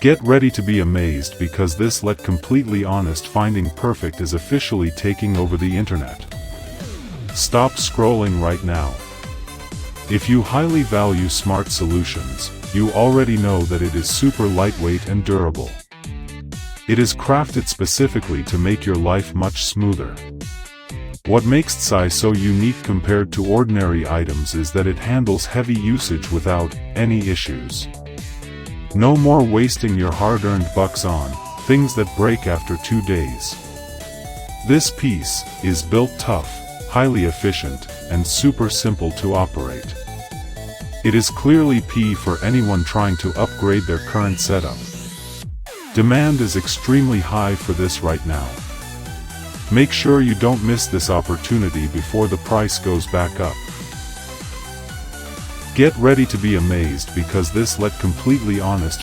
Get ready to be amazed because this Let Completely Honest Finding Perfect is officially taking over the internet. Stop scrolling right now. If you highly value smart solutions, you already know that it is super lightweight and durable. It is crafted specifically to make your life much smoother. What makes STWEI so unique compared to ordinary items is that it handles heavy usage without any issues. No more wasting your hard-earned bucks on things that break after 2 days. This piece is built tough, highly efficient, and super simple to operate. It is clearly P for anyone trying to upgrade their current setup. Demand is extremely high for this right now. Make sure you don't miss this opportunity before the price goes back up. Get ready to be amazed because this Let Completely Honest